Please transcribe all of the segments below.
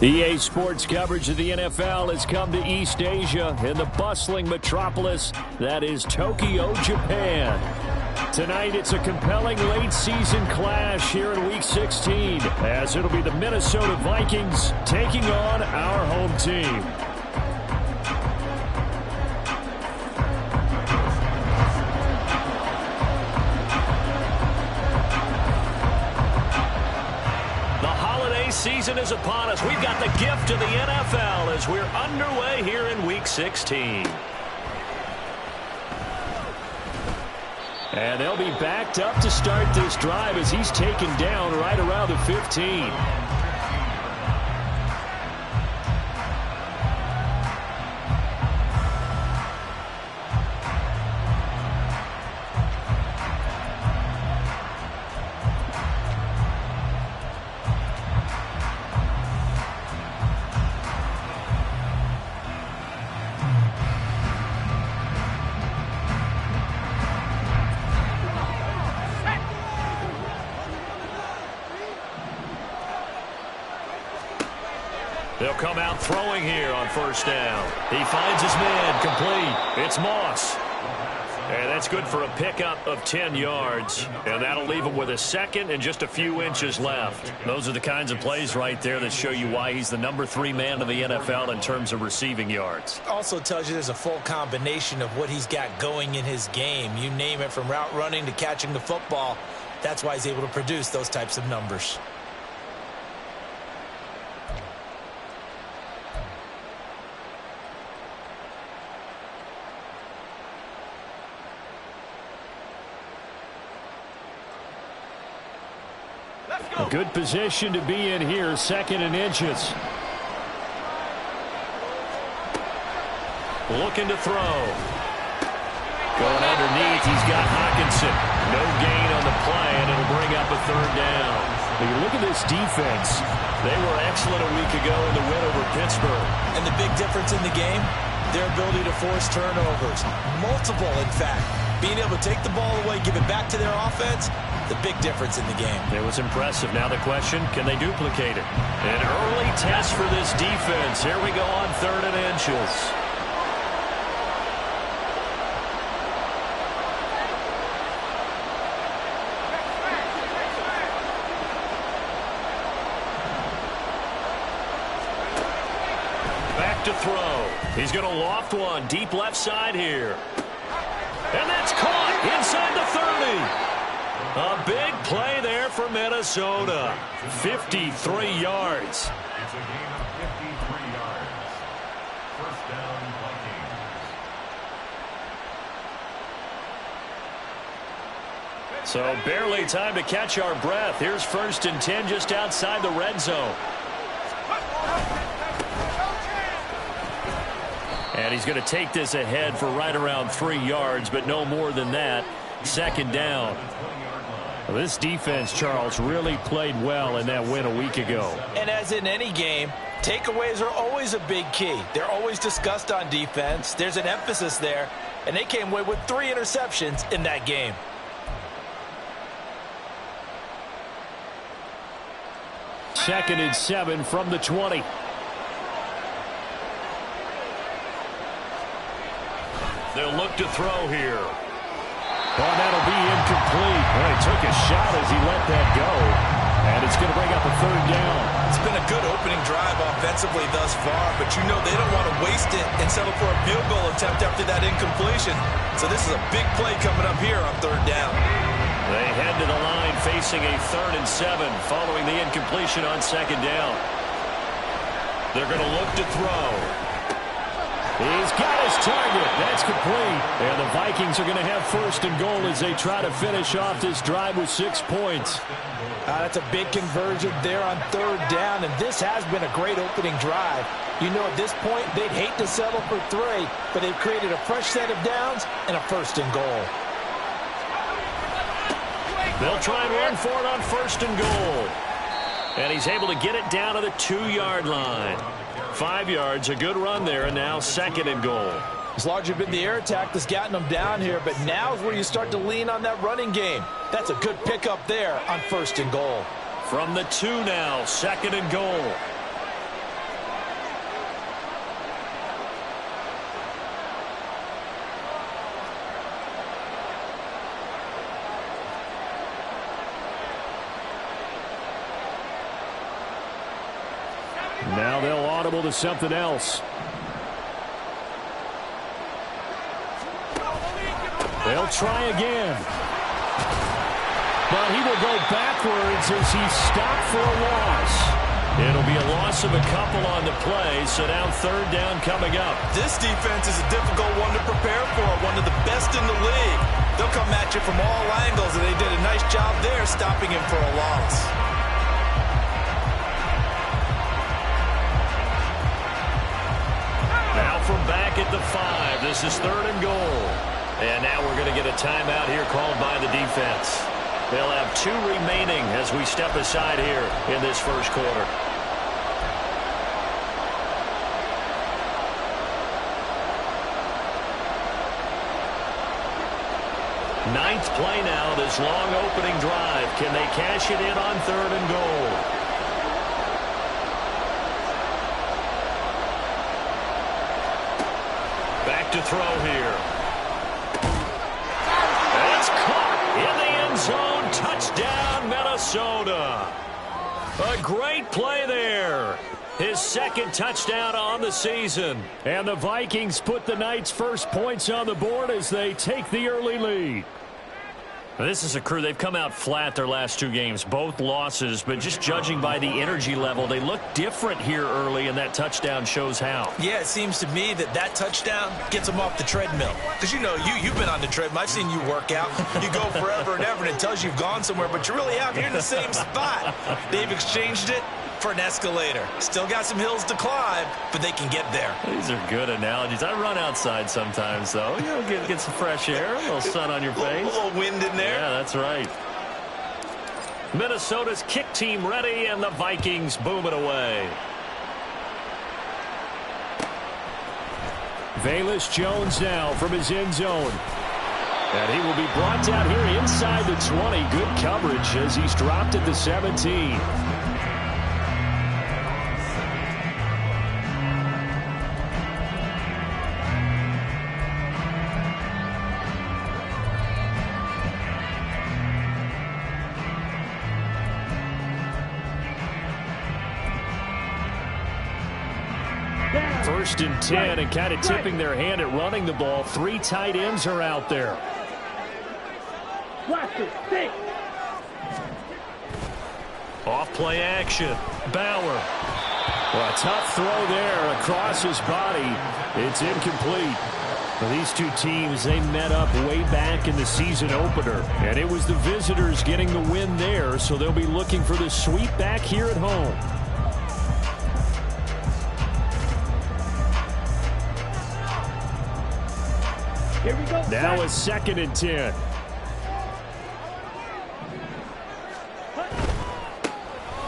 EA Sports coverage of the NFL has come to East Asia in the bustling metropolis that is Tokyo, Japan. Tonight, it's a compelling late-season clash here in Week 16, as it'll be the Minnesota Vikings taking on our home team. Season is upon us. We've got the gift of the NFL as we're underway here in Week 16. And they'll be backed up to start this drive as he's taken down right around the 15. They'll come out throwing here on first down. He finds his man complete. It's Moss. And that's good for a pickup of 10 yards. And that'll leave him with a second and just a few inches left. Those are the kinds of plays right there that show you why he's the number 3 man in the NFL in terms of receiving yards. Also tells you there's a full combination of what he's got going in his game. You name it, from route running to catching the football. That's why he's able to produce those types of numbers. A good position to be in here, 2nd and inches. Looking to throw. Going underneath, he's got Hawkinson. No gain on the play, and it'll bring up a 3rd down. You look at this defense. They were excellent a week ago in the win over Pittsburgh. And the big difference in the game, their ability to force turnovers. Multiple, in fact. Being able to take the ball away, give it back to their offense, the big difference in the game. It was impressive. Now the question, can they duplicate it? An early test for this defense. Here we go on 3rd and inches. Back to throw. He's going to loft one deep left side here. And that's caught inside the 30. A big play there for Minnesota. 53 yards. It's a gain of 53 yards. First down, Vikings. So barely time to catch our breath. Here's 1st and 10 just outside the red zone. And he's going to take this ahead for right around 3 yards, but no more than that. 2nd down. Well, this defense, Charles, really played well in that win a week ago. And as in any game, takeaways are always a big key. They're always discussed on defense. There's an emphasis there, and they came away with 3 interceptions in that game. Second and 7 from the 20. They'll look to throw here. Well, that'll be incomplete. Well, he took a shot as he let that go. And it's going to bring up a 3rd down. It's been a good opening drive offensively thus far, but you know they don't want to waste it and settle for a field goal attempt after that incompletion. So this is a big play coming up here on 3rd down. They head to the line facing a 3rd and 7 following the incompletion on 2nd down. They're going to look to throw. He's got his target. That's complete. And the Vikings are going to have 1st and goal as they try to finish off this drive with 6 points. That's a big conversion there on 3rd down, and this has been a great opening drive. You know, at this point, they'd hate to settle for 3, but they've created a fresh set of downs and a 1st and goal. They'll try and run for it on 1st and goal. And he's able to get it down to the 2-yard line. 5 yards, a good run there, and now 2nd and goal. It's largely been the air attack that's gotten them down here, but now is where you start to lean on that running game. That's a good pickup there on 1st and goal. From the 2 now, 2nd and goal. Now they'll audible to something else. They'll try again. But he will go backwards as he's stopped for a loss. It'll be a loss of a couple on the play, so now third down coming up. This defense is a difficult one to prepare for, one of the best in the league. They'll come at you from all angles, and they did a nice job there stopping him for a loss. Now from back at the 5, this is third and goal. And now we're going to get a timeout here called by the defense. They'll have 2 remaining as we step aside here in this first quarter. Ninth play now, this long opening drive. Can they cash it in on third and goal? Back to throw here. That's caught in the end zone. Touchdown, Minnesota. A great play there. His second touchdown on the season. And the Vikings put the Knights' first points on the board as they take the early lead. This is a crew. They've come out flat their last 2 games, both losses, but just judging by the energy level, they look different here early, and that touchdown shows how. Yeah, it seems to me that touchdown gets them off the treadmill. Because, you know, you've been on the treadmill. I've seen you work out. You go forever and ever, and it tells you you've gone somewhere, but you really have. You're in the same spot. They've exchanged it for an escalator. Still got some hills to climb, but they can get there. These are good analogies. I run outside sometimes, though. You know, get some fresh air, a little sun on your face. A little wind in there. Yeah, that's right. Minnesota's kick team ready, and the Vikings boom it away. Velus Jones now from his end zone. And he will be brought down here inside the 20. Good coverage as he's dropped at the 17. First and 10, and kind of tipping their hand at running the ball. 3 tight ends are out there. Off play action. Bauer. Well, a tough throw there across his body. It's incomplete. Well, these 2 teams, they met up way back in the season opener, and it was the visitors getting the win there, so they'll be looking for the sweep back here at home. Here we go. Now a second and 10.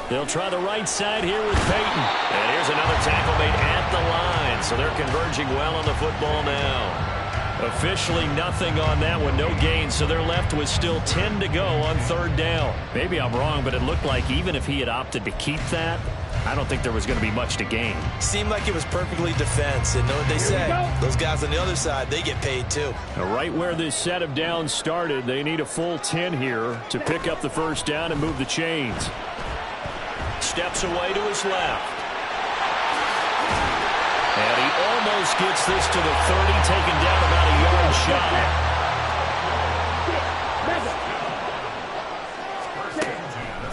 They'll try the right side here with Peyton. And here's another tackle made at the line. So they're converging well on the football now. Officially nothing on that one, no gain. So they're left with still 10 to go on third down. Maybe I'm wrong, but it looked like even if he had opted to keep that, I don't think there was going to be much to gain. Seemed like it was perfectly defense. And know what they say? Those guys on the other side, they get paid too. Right where this set of downs started, they need a full 10 here to pick up the first down and move the chains. Steps away to his left. And he almost gets this to the 30, taken down about a yard shy.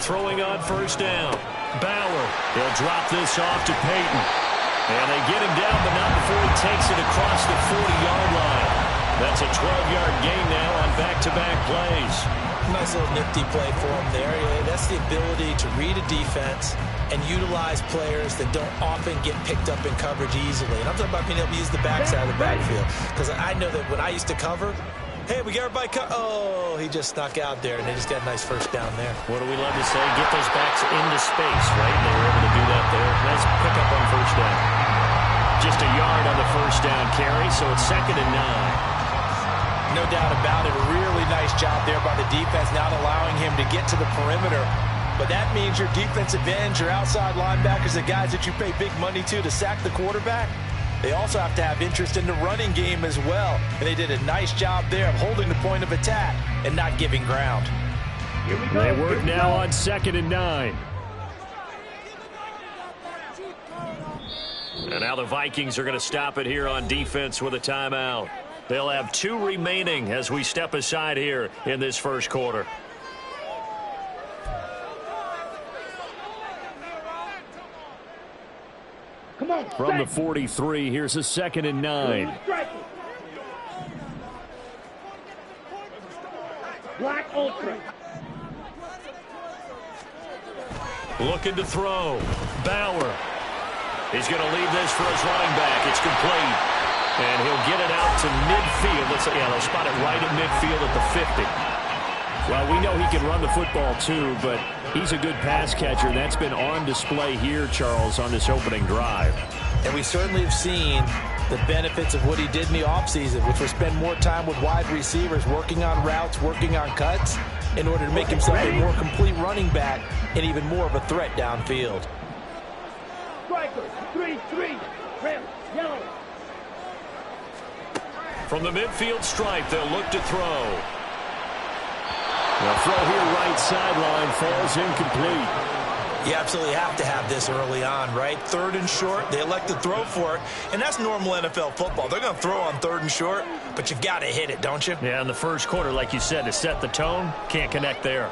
Throwing on first down. Bauer. He'll drop this off to Peyton. And they get him down, but not before he takes it across the 40-yard line. That's a 12-yard gain now on back-to-back plays. Nice little nifty play for him there. Yeah, that's the ability to read a defense and utilize players that don't often get picked up in coverage easily. And I'm talking about being able to use the backside of the backfield. Because I know that when I used to cover, hey, we got everybody oh, he just snuck out there, and they just got a nice first down there. What do we love to say? Get those backs into space, right? They were able to do that there. Nice pickup on first down. Just a yard on the first down carry, so it's 2nd and 9. No doubt about it. A really nice job there by the defense, not allowing him to get to the perimeter. But that means your defensive ends, your outside linebackers, the guys that you pay big money to sack the quarterback, they also have to have interest in the running game as well. And they did a nice job there of holding the point of attack and not giving ground. Here we go. They work now on 2nd and 9. And now the Vikings are going to stop it here on defense with a timeout. They'll have 2 remaining as we step aside here in this first quarter. Come on, From the 43, here's a 2nd and 9. Black ultra. Looking to throw. Bauer. He's going to leave this for his running back. It's complete. And he'll get it out to midfield. They'll spot it right at midfield at the 50. Well, we know he can run the football too, but he's a good pass catcher. And that's been on display here, Charles, on this opening drive. And we certainly have seen the benefits of what he did in the offseason, which was spend more time with wide receivers, working on routes, working on cuts, in order to make himself a more complete running back and even more of a threat downfield. Strikers, 3-3. Red, yellow. From the midfield stripe, they'll look to throw. The throw here right sideline falls incomplete. You absolutely have to have this early on, right? 3rd and short, they elect to throw for it, and that's normal NFL football. They're going to throw on 3rd and short, but you got to hit it, don't you? Yeah, in the first quarter, like you said, to set the tone, can't connect there.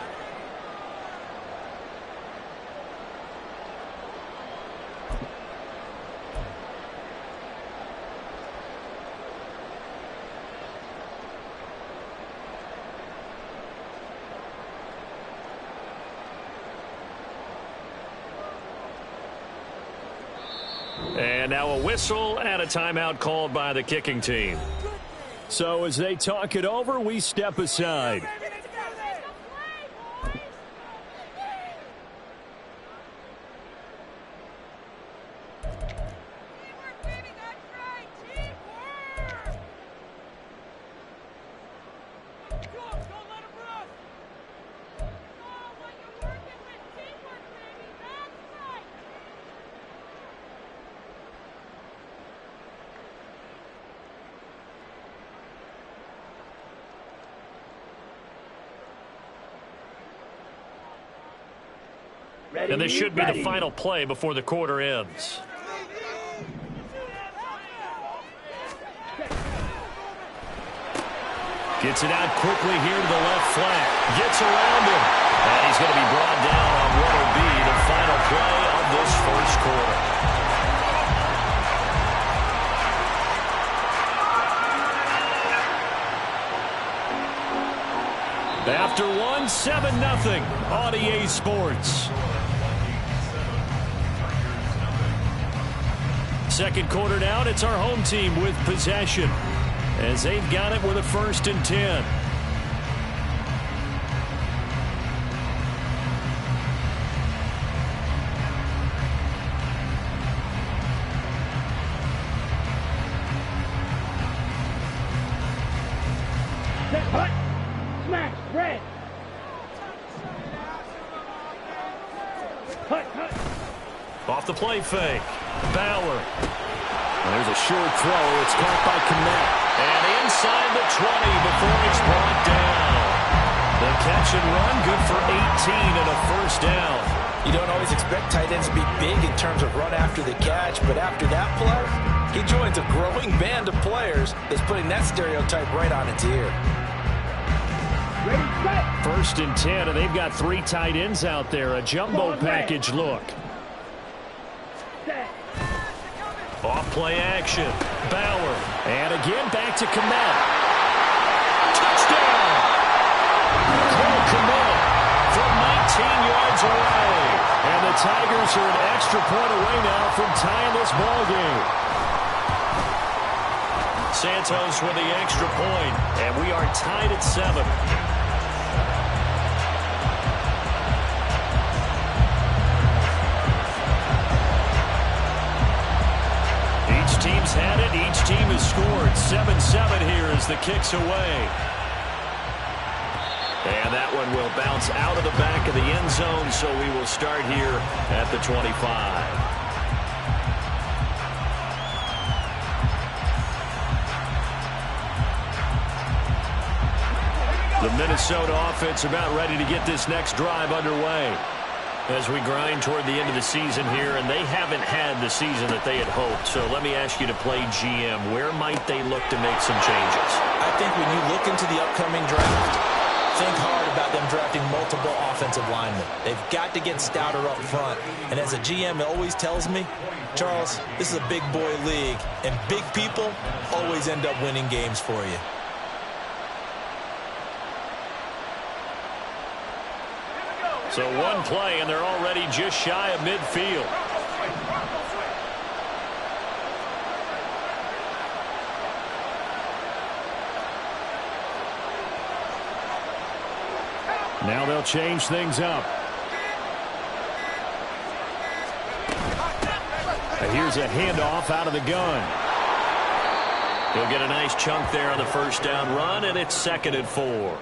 And now a whistle and a timeout called by the kicking team. So as they talk it over, we step aside. And this should be the final play before the quarter ends. Gets it out quickly here to the left flank. Gets around him. And he's going to be brought down on what will be the final play of this first quarter. After 7-0 on EA Sports. Second quarter down, it's our home team with possession as they've got it with a 1st and 10. Hut. Smash. Red. Hut. Off the play fake. Bauer. There's a short throw. It's caught by Kmet. And inside the 20 before it's brought down. The catch and run, good for 18 and a 1st down. You don't always expect tight ends to be big in terms of run after the catch, but after that play, he joins a growing band of players that's putting that stereotype right on its ear. Ready, set. 1st and 10, and they've got 3 tight ends out there. A jumbo package look. Set. Off play action. Bauer. And again, back to Kmet. Touchdown! Cole Kmet from 19 yards away. And the Tigers are an extra point away now from tying this ball game. Santos with the extra point, and we are tied at 7. Each team's had it. Each team has scored. 7-7 here as the kick's away. And that one will bounce out of the back of the end zone, so we will start here at the 25. The Minnesota offense about ready to get this next drive underway. As we grind toward the end of the season here, and they haven't had the season that they had hoped. So let me ask you to play GM. Where might they look to make some changes? I think when you look into the upcoming draft, think hard about them drafting multiple offensive linemen. They've got to get stouter up front. And as a GM always tells me, Charles, this is a big boy league, and big people always end up winning games for you. So one play, and they're already just shy of midfield. Now they'll change things up. And here's a handoff out of the gun. He'll get a nice chunk there on the first down run, and it's 2nd and 4.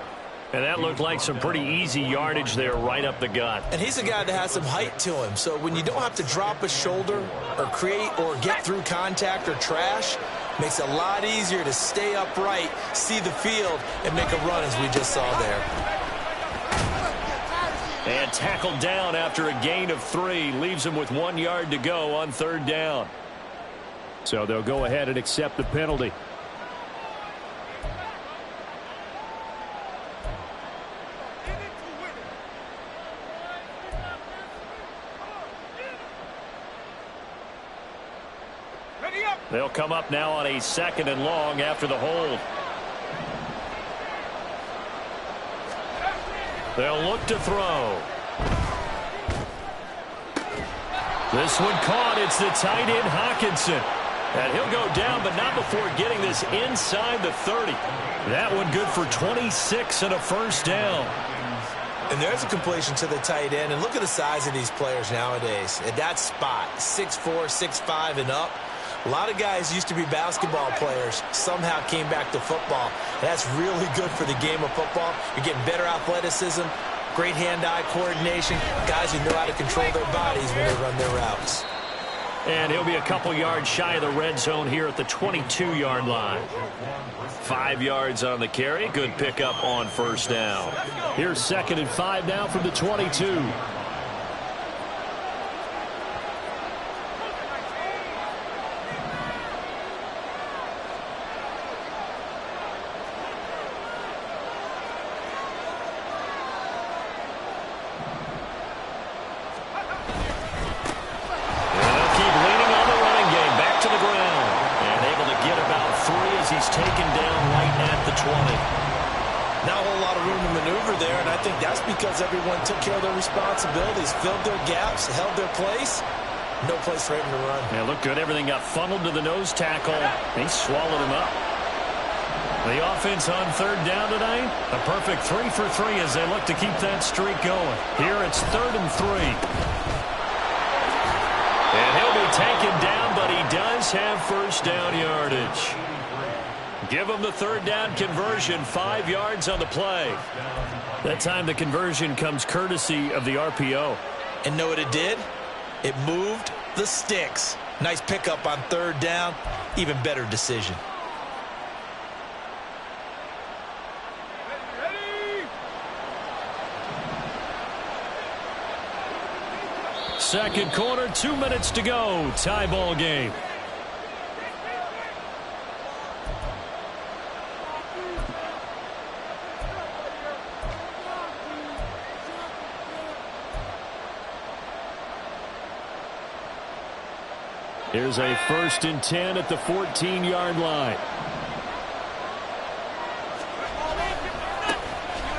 And that looked like some pretty easy yardage there right up the gut. And he's a guy that has some height to him. So when you don't have to drop a shoulder or create or get through contact or trash, makes it a lot easier to stay upright, see the field, and make a run as we just saw there. And tackled down after a gain of 3. Leaves him with 1 yard to go on 3rd down. So they'll go ahead and accept the penalty. They'll come up now on a 2nd and long after the hold. They'll look to throw. This one caught. It's the tight end, Hockenson. And he'll go down, but not before getting this inside the 30. That one good for 26 and a first down. And there's a completion to the tight end. And look at the size of these players nowadays. At that spot, 6'4", 6'5", and up. A lot of guys used to be basketball players, somehow came back to football. That's really good for the game of football. You're getting better athleticism, great hand-eye coordination, guys who know how to control their bodies when they run their routes. And he'll be a couple yards shy of the red zone here at the 22-yard line. 5 yards on the carry. Good pickup on first down. Here's 2nd and 5 now from the 22. Taken down right at the 20. Not a whole lot of room to maneuver there, and I think that's because everyone took care of their responsibilities, filled their gaps, held their place. No place for him to run. Yeah, looked good. Everything got funneled to the nose tackle. He swallowed him up. The offense on 3rd down tonight, a perfect 3 for 3 as they look to keep that streak going. Here it's 3rd and 3. And he'll be taken down, but he does have first down yardage. Give him the 3rd down conversion, 5 yards on the play. That time the conversion comes courtesy of the RPO. And know what it did? It moved the sticks. Nice pickup on 3rd down. Even better decision. Second quarter, 2 minutes to go. Tie ball game. Here's a 1st and 10 at the 14-yard line.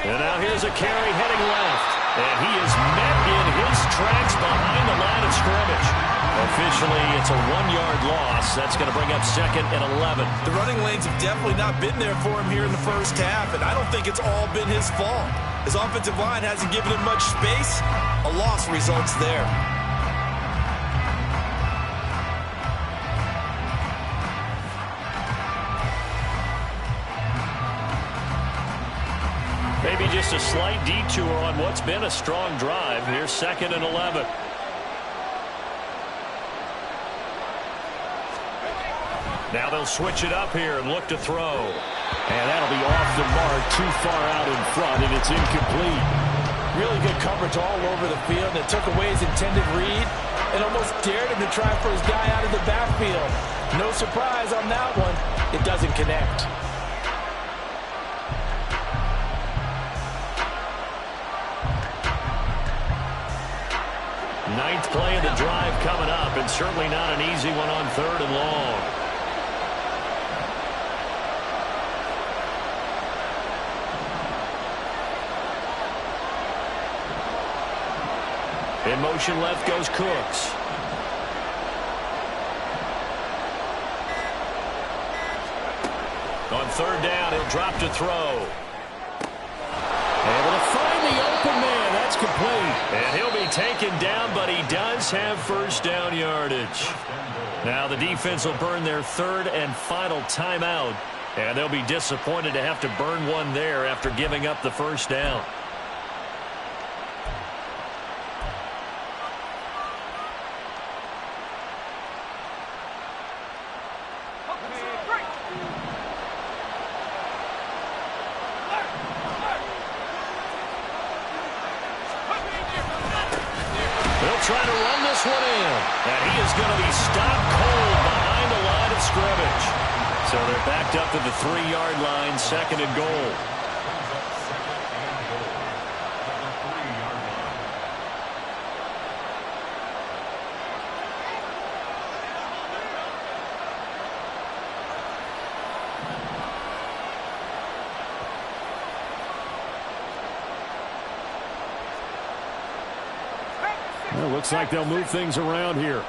And now here's a carry heading left. And he is met in his tracks behind the line of scrimmage. Officially, it's a 1-yard loss. That's going to bring up 2nd and 11. The running lanes have definitely not been there for him here in the first half, and I don't think it's all been his fault. His offensive line hasn't given him much space. A loss results there. Maybe just a slight detour on what's been a strong drive. Here's 2nd and 11. Now they'll switch it up here and look to throw. And that'll be off the mark, too far out in front, and it's incomplete. Really good coverage all over the field. And it took away his intended read and almost dared him to try for his guy out of the backfield. No surprise on that one. It doesn't connect. Ninth play of the drive coming up, and certainly not an easy one on 3rd and long. In motion left goes Cooks. On 3rd down, he'll drop to throw. Able to find the open man. That's complete. And he'll be taken down, but he does have 1st down yardage. Now the defense will burn their 3rd and final timeout, and they'll be disappointed to have to burn one there after giving up the 1st down. Trying to run this one in. And he is going to be stopped cold behind the line of scrimmage. So they're backed up to the 3-yard line, 2nd and goal. Well, looks like they'll move things around here.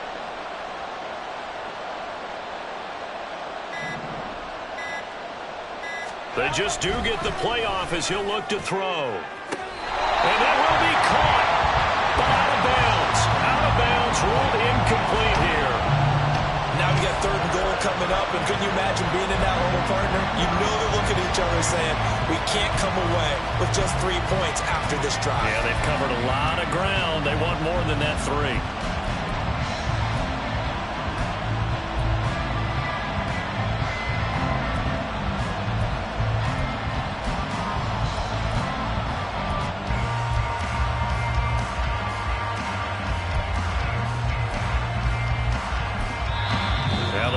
They just do get the playoff as he'll look to throw. And that will be caught, but out of bounds. Out of bounds, ruled incomplete here. Now you got 3rd and goal coming up, and can you imagine being in that home partner? You know they're looking at each other saying, we can't come away with just 3 points after this drive. Yeah, they've covered a lot of ground. They want more than that 3.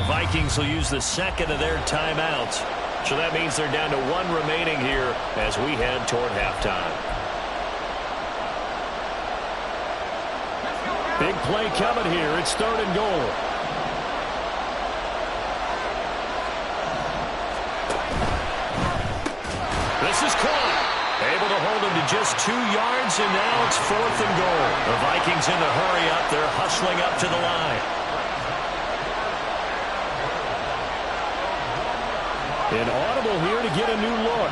Vikings will use the 2nd of their timeouts. So that means they're down to 1 remaining here as we head toward halftime. Big play coming here. It's 3rd and goal. This is caught. Able to hold him to just 2 yards, and now it's 4th and goal. The Vikings in the hurry up. They're hustling up to the line. An audible here to get a new look.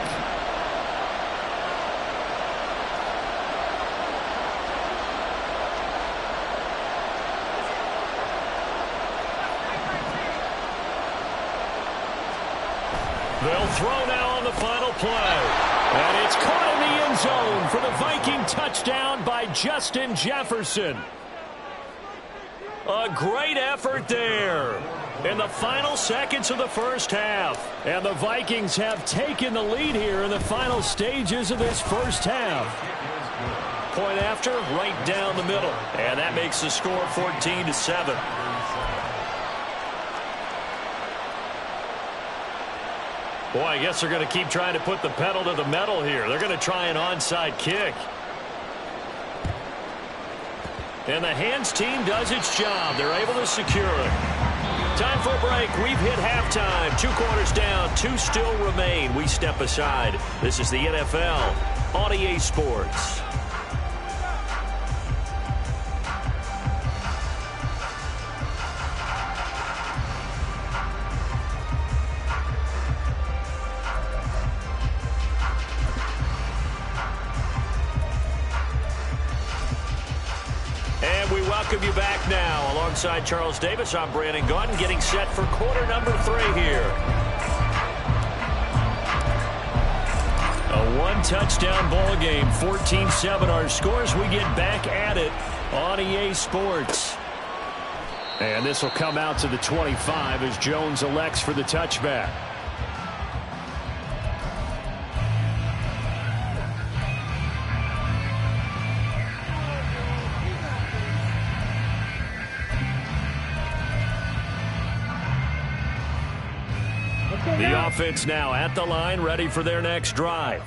They'll throw now on the final play. And it's caught in the end zone for the Viking touchdown by Justin Jefferson. A great effort there in the final seconds of the 1st half. And the Vikings have taken the lead here in the final stages of this 1st half. Point after, right down the middle. And that makes the score 14-7. Boy, I guess they're going to keep trying to put the pedal to the metal here. They're going to try an onside kick. And the hands team does its job. They're able to secure it. Time for a break. We've hit halftime. 2 quarters down. 2 still remain. We step aside. This is the NFL on EA Sports. And we welcome you back now. Alongside Charles Davis, I'm Brandon Gaudin, getting set for quarter number 3 here. A 1-touchdown ball game, 14-7 our scores. We get back at it on EA Sports. And this will come out to the 25 as Jones elects for the touchback. The offense now at the line, ready for their next drive.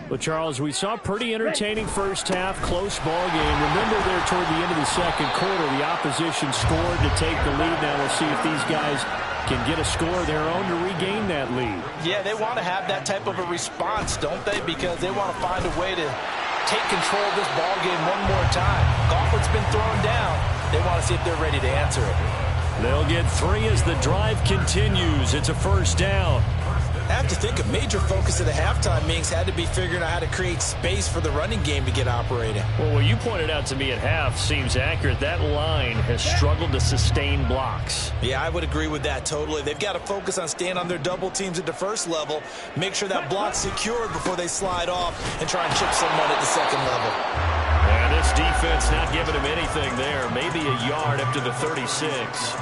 Well, Charles, we saw a pretty entertaining first half, close ball game. Remember there toward the end of the second quarter, the opposition scored to take the lead. Now we'll see if these guys can get a score of their own to regain that lead. Yeah, they want to have that type of a response, don't they? Because they want to find a way to take control of this ball game one more time. Gauntlet's been thrown down. They want to see if they're ready to answer it. They'll get 3 as the drive continues. It's a first down. I have to think a major focus of the halftime meetings had to be figuring out how to create space for the running game to get operating. Well, what you pointed out to me at half seems accurate. That line has struggled to sustain blocks. Yeah, I would agree with that totally. They've got to focus on staying on their double teams at the first level, make sure that block's secured before they slide off and try and chip someone at the second level. And this defense not giving him anything there. Maybe a yard up to the 36.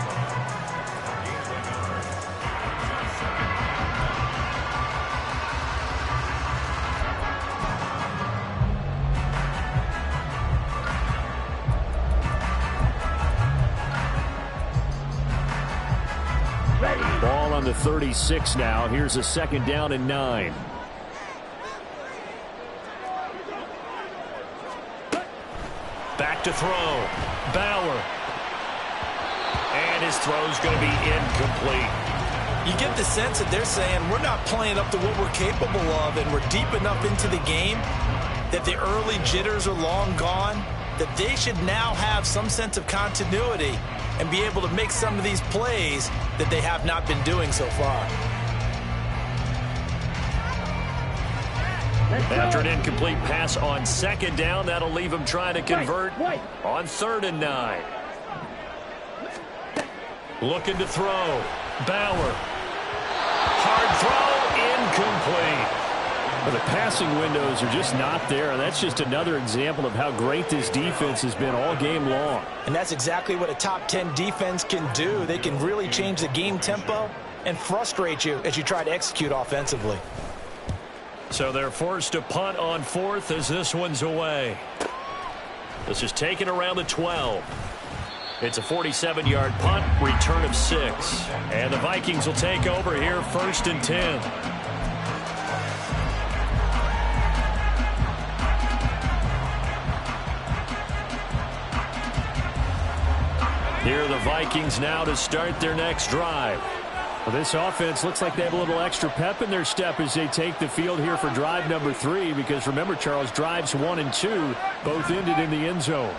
Ball on the 36 now. Here's a second down and 9. Back to throw. Bauer. And his throw's going to be incomplete. You get the sense that they're saying we're not playing up to what we're capable of, and we're deep enough into the game that the early jitters are long gone, that they should now have some sense of continuity and be able to make some of these plays that they have not been doing so far. After an incomplete pass on second down, that'll leave him trying to convert on 3rd and 9. Looking to throw. Bauer. Hard throw, incomplete. But the passing windows are just not there, and that's just another example of how great this defense has been all game long. And that's exactly what a top 10 defense can do. They can really change the game tempo and frustrate you as you try to execute offensively. So they're forced to punt on 4th as this one's away. This is taken around the 12. It's a 47-yard punt, return of 6. And the Vikings will take over here, 1st and 10. Here are the Vikings now to start their next drive. Well, this offense looks like they have a little extra pep in their step as they take the field here for drive number 3, because remember, Charles, drives 1 and 2 both ended in the end zone.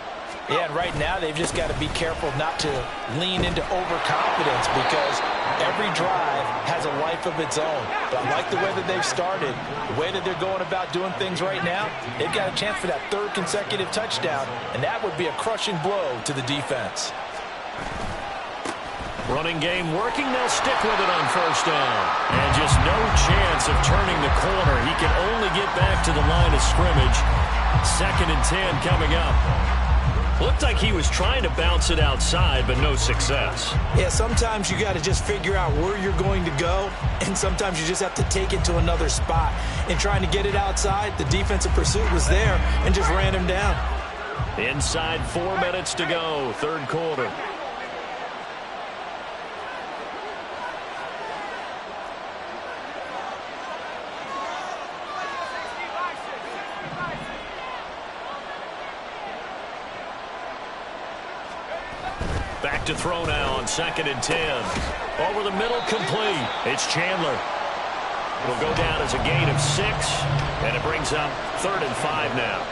Yeah, and right now they've just got to be careful not to lean into overconfidence, because every drive has a life of its own. But I like the way that they've started, the way that they're going about doing things right now. They've got a chance for that 3rd consecutive touchdown, and that would be a crushing blow to the defense. Running game working. They'll stick with it on 1st down. And just no chance of turning the corner. He can only get back to the line of scrimmage. 2nd and 10 coming up. Looked like he was trying to bounce it outside, but no success. Yeah, sometimes you got to just figure out where you're going to go, and sometimes you just have to take it to another spot. In trying to get it outside, the defensive pursuit was there and just ran him down. Inside 4 minutes to go, 3rd quarter. Back to throw now on 2nd and 10. Over the middle, complete. It's Chandler. It'll go down as a gain of 6, and it brings up 3rd and 5 now.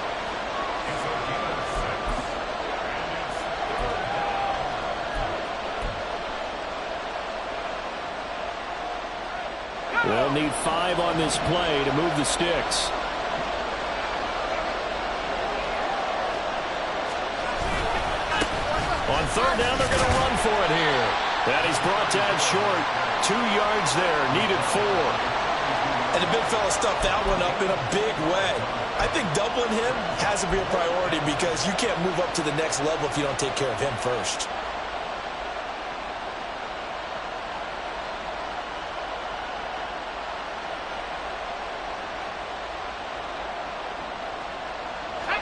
They'll need 5 on this play to move the sticks. On 3rd down, they're going to run for it here. That is brought down short. 2 yards there, needed 4. And the big fella stuffed that one up in a big way. I think doubling him has to be a priority, because you can't move up to the next level if you don't take care of him first.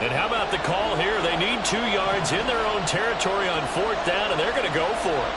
And how about the call here? They need 2 yards in their own territory on 4th down, and they're going to go for it.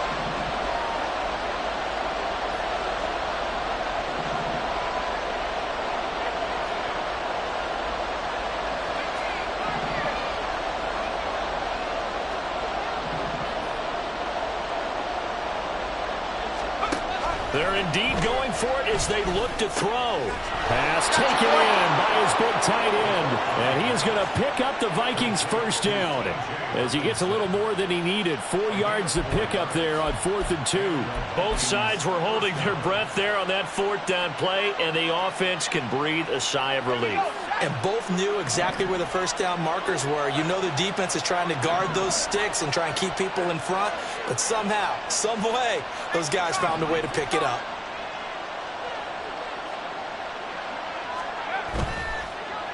They're indeed going for it as they look to throw. Pass taken in by his big tight end. And he is going to pick up the Vikings first down as he gets a little more than he needed. 4 yards to pick up there on 4th and 2. Both sides were holding their breath there on that 4th down play, and the offense can breathe a sigh of relief. And both knew exactly where the first down markers were. You know the defense is trying to guard those sticks and try and keep people in front, but somehow, some way, those guys found a way to pick it up.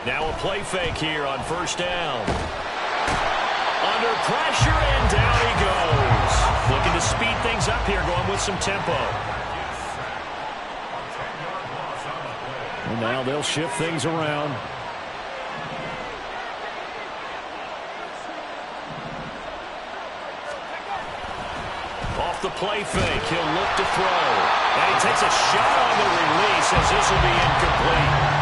Now a play fake here on first down. Under pressure, and down he goes. Looking to speed things up here, going with some tempo. And now they'll shift things around. Off the play fake, he'll look to throw. And he takes a shot on the release as this will be incomplete.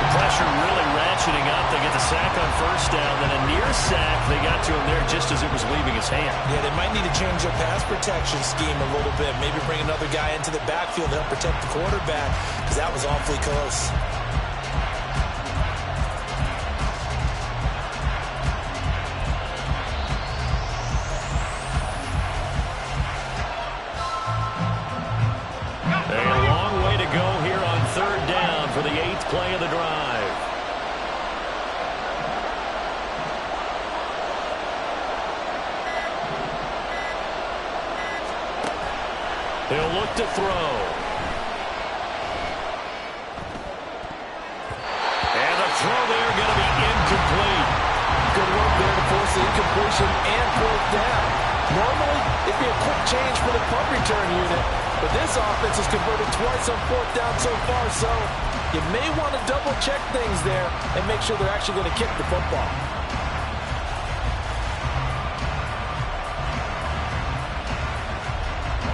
Pressure really ratcheting up. They get the sack on first down, then a near sack. They got to him there just as it was leaving his hand. Yeah, they might need to change their pass protection scheme a little bit. Maybe bring another guy into the backfield to help protect the quarterback, because that was awfully close. A long way to go here on 3rd down for the 8th play of the drive. He'll look to throw. And the throw there going to be incomplete. Good work there to force the incompletion and 4th down. Normally, it'd be a quick change for the punt return unit, but this offense has converted twice on 4th down so far, so you may want to double-check things there and make sure they're actually going to kick the football.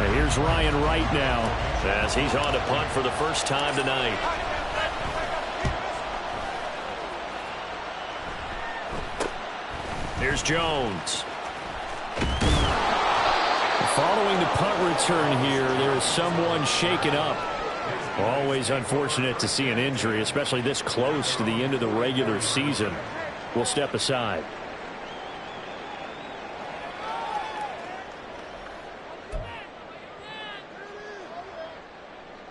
And here's Ryan Wright now, as he's on to punt for the first time tonight. Here's Jones. Following the punt return here, there is someone shaken up. Always unfortunate to see an injury, especially this close to the end of the regular season. We'll step aside.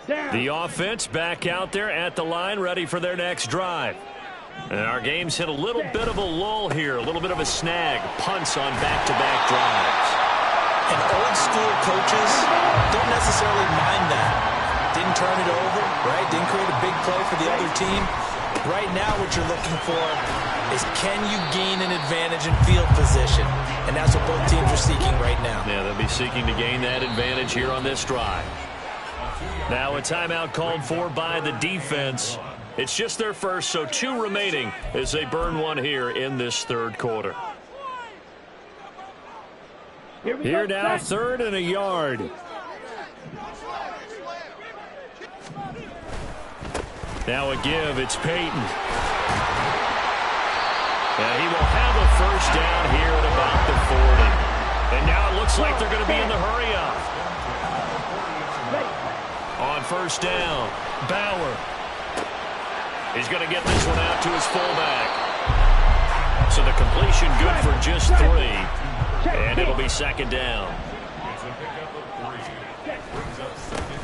The offense back out there at the line, ready for their next drive. And our game's hit a little bit of a lull here, a little bit of a snag. Punts on back-to-back drives. And old school coaches don't necessarily mind that. Didn't turn it over, right? Didn't create a big play for the other team. Right now what you're looking for is, can you gain an advantage in field position? And that's what both teams are seeking right now. Yeah, they'll be seeking to gain that advantage here on this drive. Now a timeout called for by the defense. It's just their first, so 2 remaining as they burn one here in this 3rd quarter. Here now, 3rd and a yard. Now a give, it's Peyton. And he will have a first down here at about the 40. And now it looks like they're going to be in the hurry-up. On first down, Bauer. He's going to get this one out to his fullback. So the completion good for just 3. And it'll be 2nd down.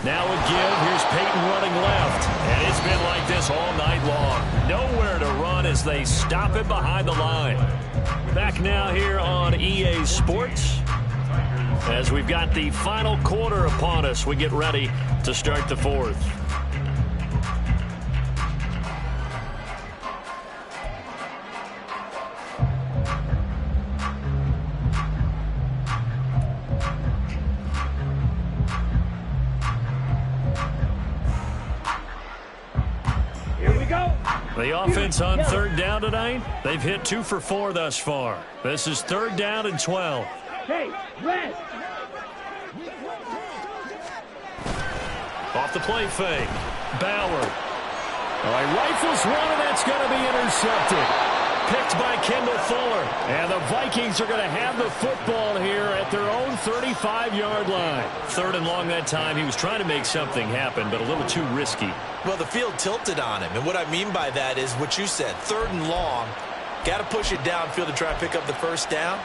Now a give. Here's Peyton running left. And it's been like this all night long. Nowhere to run as they stop it behind the line. Back now here on EA Sports. As we've got the final quarter upon us, we get ready to start the 4th. The offense on 3rd down tonight, they've hit 2 for 4 thus far. This is 3rd down and 12. Hey, red. Off the play fake, Bauer. All right, rifles one, and that's going to be intercepted. picked by Kendall Fuller. And the Vikings are going to have the football here at their own 35-yard line. 3rd and long that time. He was trying to make something happen, but a little too risky. Well, the field tilted on him, and what I mean by that is what you said, 3rd and long. Got to push it downfield to try and pick up the first down.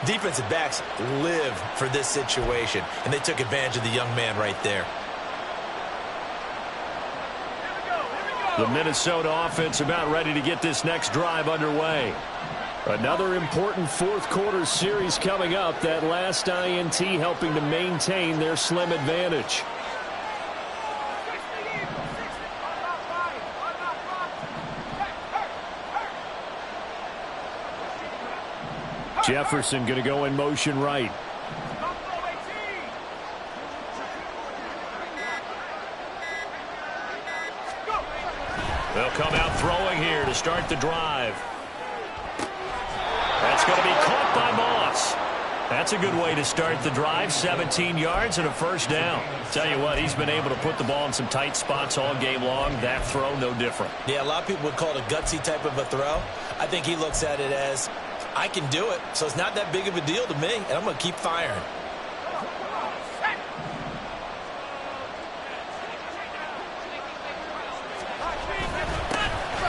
Defensive backs live for this situation, and they took advantage of the young man right there. The Minnesota offense about ready to get this next drive underway. Another important fourth-quarter series coming up. That last INT helping to maintain their slim advantage. Jefferson going to go in motion right. They'll come out throwing here to start the drive. That's going to be caught by Moss. That's a good way to start the drive. 17 yards and a first down. Tell you what, he's been able to put the ball in some tight spots all game long. That throw, no different. Yeah, a lot of people would call it a gutsy type of a throw. I think he looks at it as, I can do it, so it's not that big of a deal to me, and I'm going to keep firing.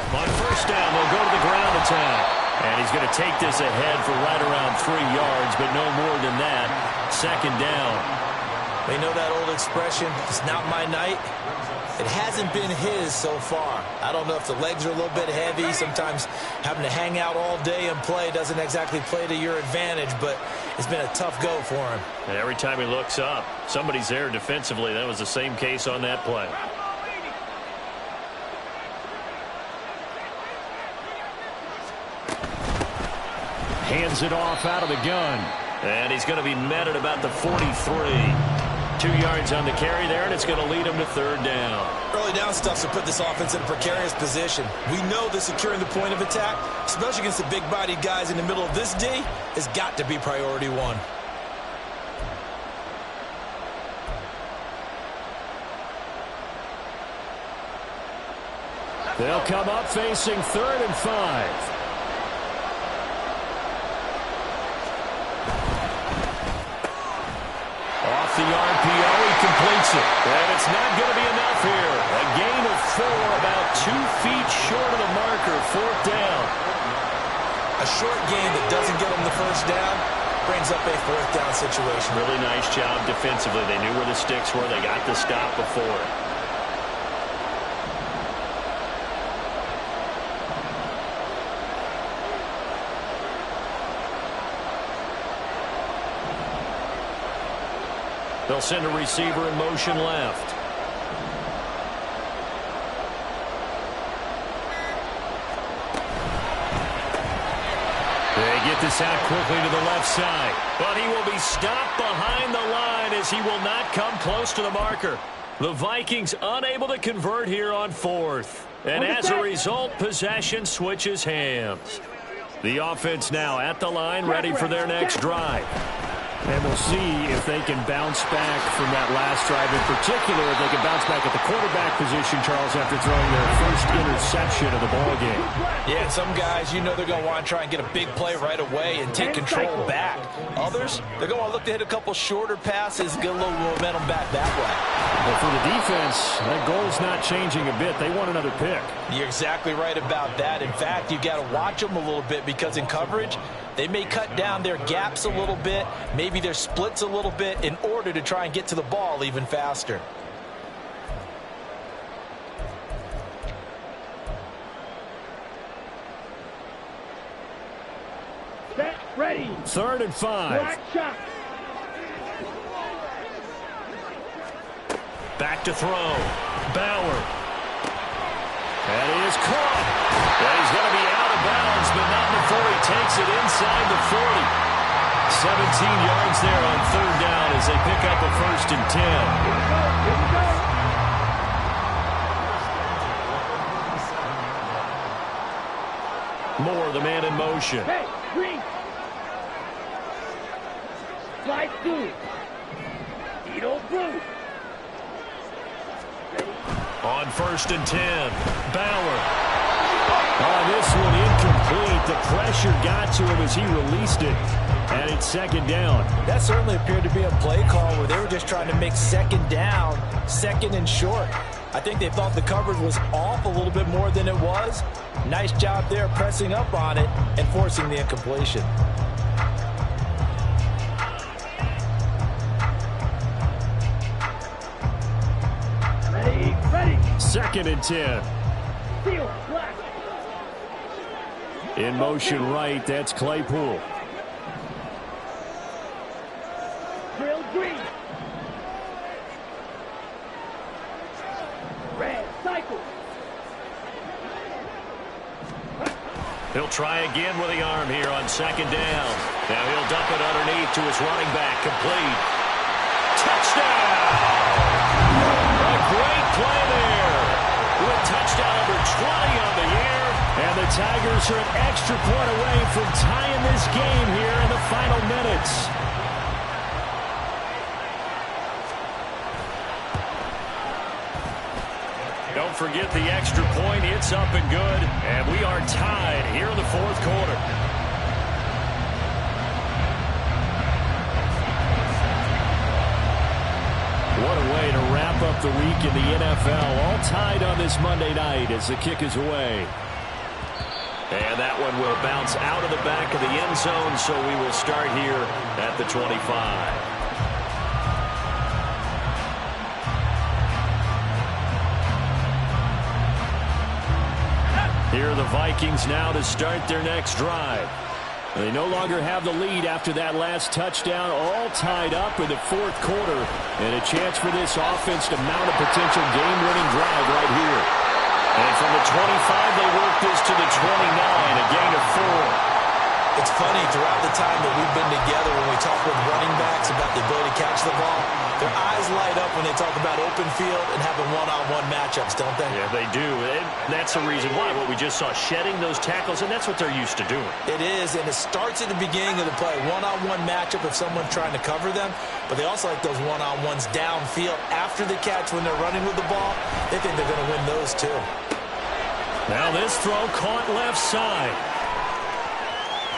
On first down, they'll go to the ground attack. And he's going to take this ahead for right around 3 yards, but no more than that. 2nd down. They know that old expression, it's not my night. It hasn't been his so far. I don't know if the legs are a little bit heavy. Sometimes having to hang out all day and play doesn't exactly play to your advantage, but it's been a tough go for him. And every time he looks up, somebody's there defensively. That was the same case on that play. Hands it off out of the gun. And he's going to be met at about the 43. 2 yards on the carry there, and it's going to lead him to 3rd down. Early down stuff to put this offense in a precarious position. We know that securing the point of attack, especially against the big-bodied guys in the middle of this D, has got to be priority one. They'll come up facing 3rd and 5. Off the RPO, he completes it. And it's not going to be enough here. A gain of 4, about 2 feet short of the marker. 4th down. A short gain that doesn't get him the first down brings up a 4th down situation. Really nice job defensively. They knew where the sticks were. They got the stop before it. They'll send a receiver in motion left. They get this out quickly to the left side. But he will be stopped behind the line as he will not come close to the marker. The Vikings unable to convert here on 4th. And as a result, possession switches hands. The offense now at the line, ready for their next drive. And we'll see if they can bounce back from that last drive. In particular, if they can bounce back at the quarterback position, Charles, after throwing their first interception of the ballgame. Yeah, and some guys, you know they're going to want to try and get a big play right away and take control back. Others, they're going to look to hit a couple shorter passes, get a little momentum back that way. But for the defense, that goal's not changing a bit. They want another pick. You're exactly right about that. In fact, you've got to watch them a little bit because in coverage, they may cut down their gaps a little bit, maybe their splits a little bit in order to try and get to the ball even faster. Set, ready. 3rd and 5. Black shot. Back to throw. Bauer. That is caught. And he's going to be out of bounds, but not before he takes it inside the 40. 17 yards there on 3rd down as they pick up a 1st and 10. Here we go. Moore, the man in motion. Hey, green. Slide through. Edo blue. On 1st and 10, Bauer. This one incomplete. The pressure got to him as he released it. And it's second down. That certainly appeared to be a play call where they were just trying to make second down, second and short. I think they thought the coverage was off a little bit more than it was. Nice job there pressing up on it and forcing the incompletion. Ready. Second and 10. Seal, black. In motion right, that's Claypool. Drill green. Red, cycle. He'll try again with the arm here on second down. Now he'll dump it underneath to his running back. Complete. Touchdown! A great play there. With touchdown number 20 on the year. And the Tigers are an extra point away from tying this game here in the final minutes. Don't forget the extra point. It's up and good. And we are tied here in the fourth quarter. What a way to wrap up the week in the NFL. All tied on this Monday night as the kick is away. And that one will bounce out of the back of the end zone, so we will start here at the 25. Here are the Vikings now to start their next drive. They no longer have the lead after that last touchdown, all tied up in the fourth quarter, and a chance for this offense to mount a potential game-winning drive right here. And from the 25, they work this to the 29, a gain of 4. It's funny, throughout the time that we've been together, when we talk with running backs about the ability to catch the ball, their eyes light up when they talk about open field and having one-on-one matchups, don't they? Yeah, they do. And that's the reason why. What we just saw, shedding those tackles, and that's what they're used to doing. It is, and it starts at the beginning of the play. One-on-one matchup if someone's trying to cover them, but they also like those one-on-ones downfield after the catch when they're running with the ball. They think they're going to win those too. Now this throw caught left side.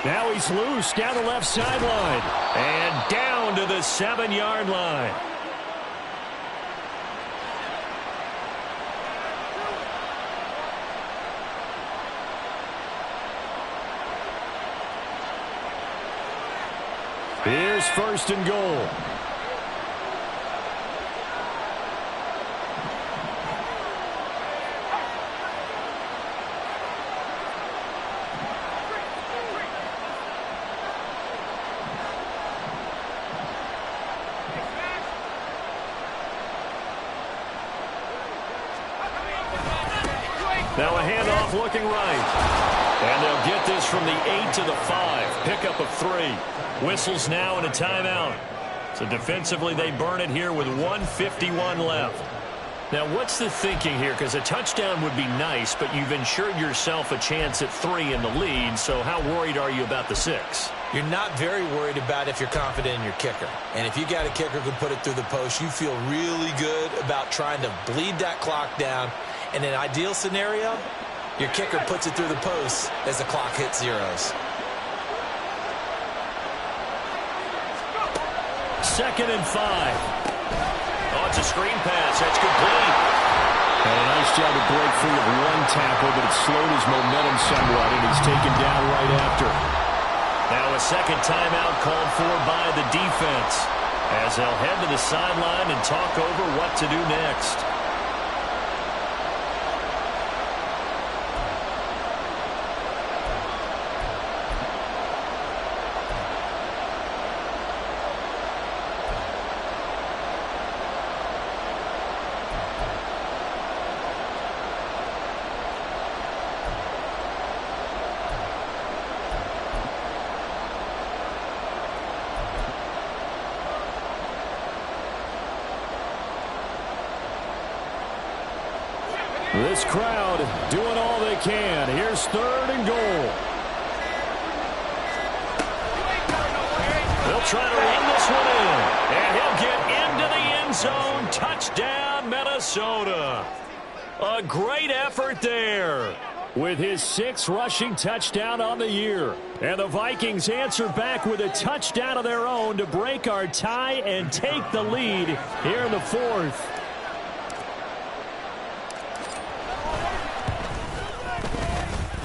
Now he's loose down the left sideline. And down to the 7-yard line. Here's first and goal. Now a handoff looking right. And they'll get this from the 8 to the 5. Pickup of 3. Whistles now and a timeout. So defensively they burn it here with 1:51 left. Now what's the thinking here? Because a touchdown would be nice, but you've ensured yourself a chance at 3 in the lead. So how worried are you about the 6? You're not very worried about if you're confident in your kicker. And if you got a kicker who can put it through the post, you feel really good about trying to bleed that clock down. In an ideal scenario, your kicker puts it through the post as the clock hits zeros. Second and 5. Oh, it's a screen pass. That's complete. And a nice job to break free of one tackle, but it slowed his momentum somewhat, and he's taken down right after. Now a second timeout called for by the defense as they'll head to the sideline and talk over what to do next. This crowd doing all they can. Here's third and goal. They'll try to run this one in. And he'll get into the end zone. Touchdown, Minnesota. A great effort there. with his 6th rushing touchdown on the year. And the Vikings answer back with a touchdown of their own to break our tie and take the lead here in the 4th.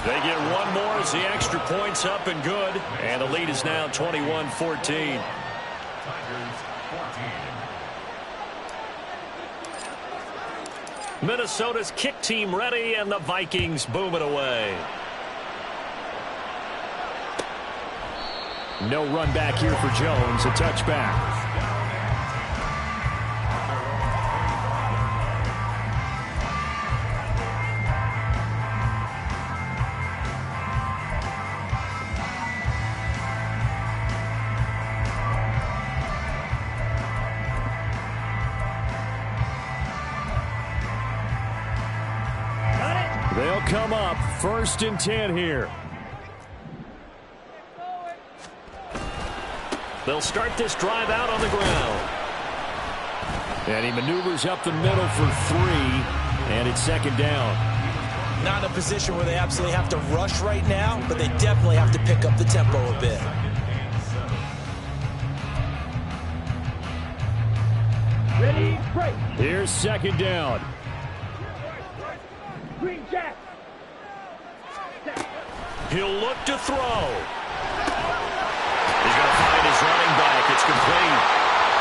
They get one more as the extra point's up and good. And the lead is now 21-14. Minnesota's kick team ready, and the Vikings boom it away. No run back here for Jones. A touchback. They'll come up 1st and 10 here. They'll start this drive out on the ground. And he maneuvers up the middle for 3, and it's 2nd down. Not in a position where they absolutely have to rush right now, but they definitely have to pick up the tempo a bit. Ready, break. Here's 2nd down. Green jack. He'll look to throw. He's going to find his running back. It's complete.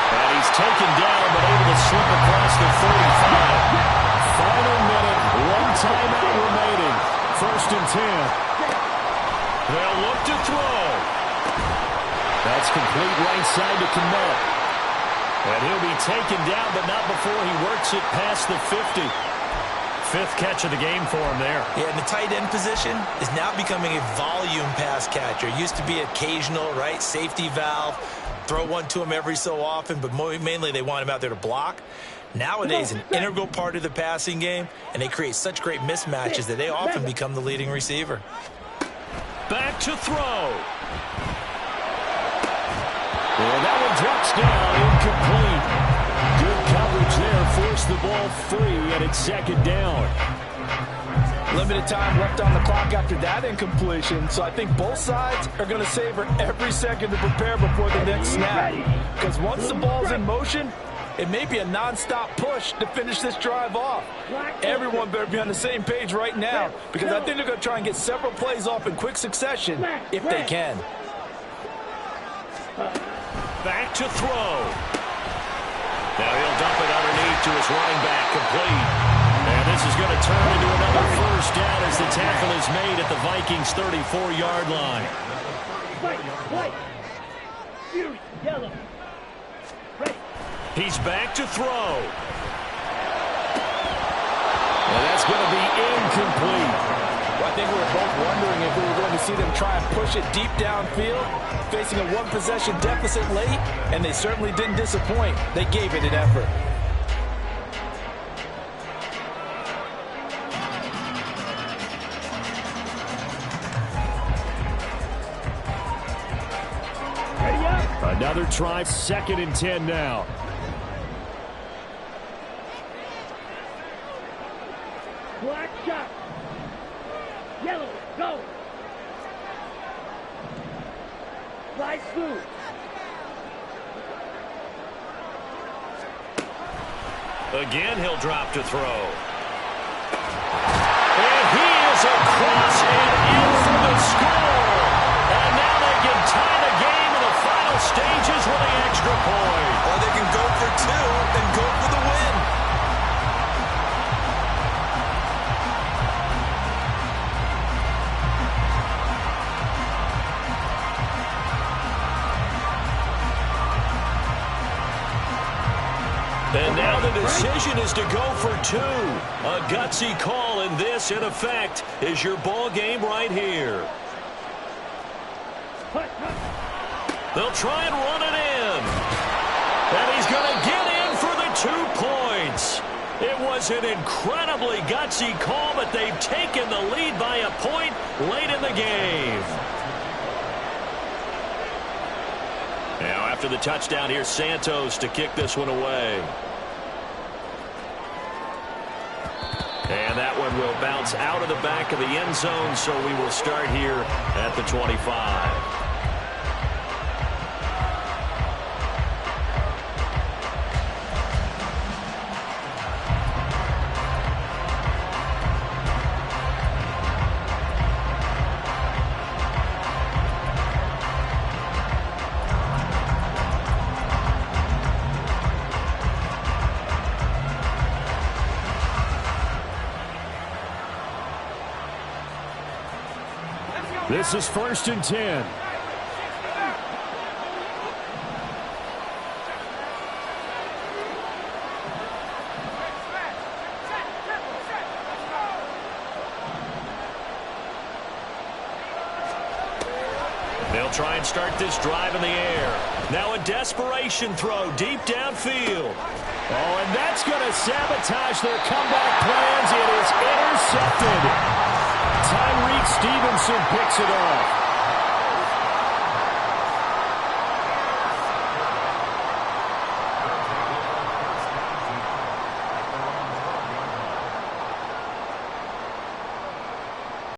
And he's taken down, but able to slip across the 45. Final minute, 1 timeout remaining. 1st and 10. They'll look to throw. That's complete right side to Kmet. And he'll be taken down, but not before he works it past the 50. 5th catch of the game for him there. Yeah, and the tight end position is now becoming a volume pass catcher. Used to be occasional, right? Safety valve. Throw one to him every so often, but mainly they want him out there to block. Nowadays, an integral part of the passing game, and they create such great mismatches that they often become the leading receiver. Back to throw. Well, that one drops down, incomplete. Good coverage there, forced the ball free, and it's 2nd down. Limited time left on the clock after that incompletion, so I think both sides are going to savor every second to prepare before the next snap. Because once the ball's in motion, it may be a non-stop push to finish this drive off. Everyone better be on the same page right now, because I think they're going to try and get several plays off in quick succession if they can. Back to throw. Now he'll dump it underneath to his running back, complete. And this is going to turn into another 1st down as the tackle is made at the Vikings' 34-yard line. White. Fury, yellow. Ready. He's back to throw. Well, that's going to be incomplete. Well, I think we were both wondering if we were going to see them try and push it deep downfield, facing a 1-possession deficit late, and they certainly didn't disappoint. They gave it an effort. Another try, 2nd and 10 now. Black shot. Yellow, go. Fly smooth. Again, he'll drop to throw. And he is across and in for the score. And now they can tie the game in the final stages with the extra point. Or they can go for 2 and go for the win. And now the decision is to go for 2. A gutsy call, and this, in effect, is your ball game right here. They'll try and run it in. And he's going to get in for the 2 points. It was an incredibly gutsy call, but they've taken the lead by a point late in the game. Now, after the touchdown, here's Santos to kick this one away. And that one will bounce out of the back of the end zone, so we will start here at the 25. This is 1st and 10. They'll try and start this drive in the air. Now a desperation throw deep downfield. Oh, and that's going to sabotage their comeback plans. It is intercepted. Tyreek Stevenson picks it off.